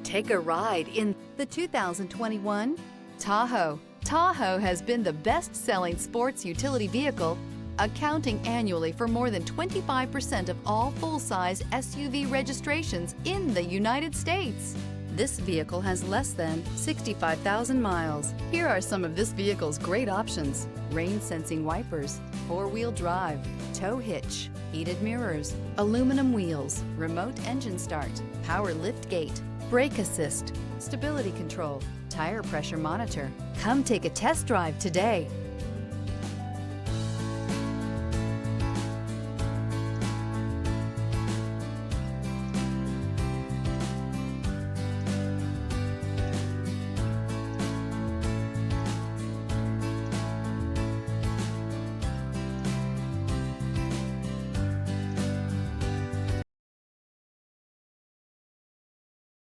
Take a ride in the 2021 Tahoe. Tahoe has been the best-selling sports utility vehicle, accounting annually for more than 25% of all full-size SUV registrations in the United States. This vehicle has less than 65,000 miles. Here are some of this vehicle's great options: rain-sensing wipers, four-wheel drive, tow hitch, heated mirrors, aluminum wheels, remote engine start, power lift gate, brake assist, stability control, tire pressure monitor. Come take a test drive today.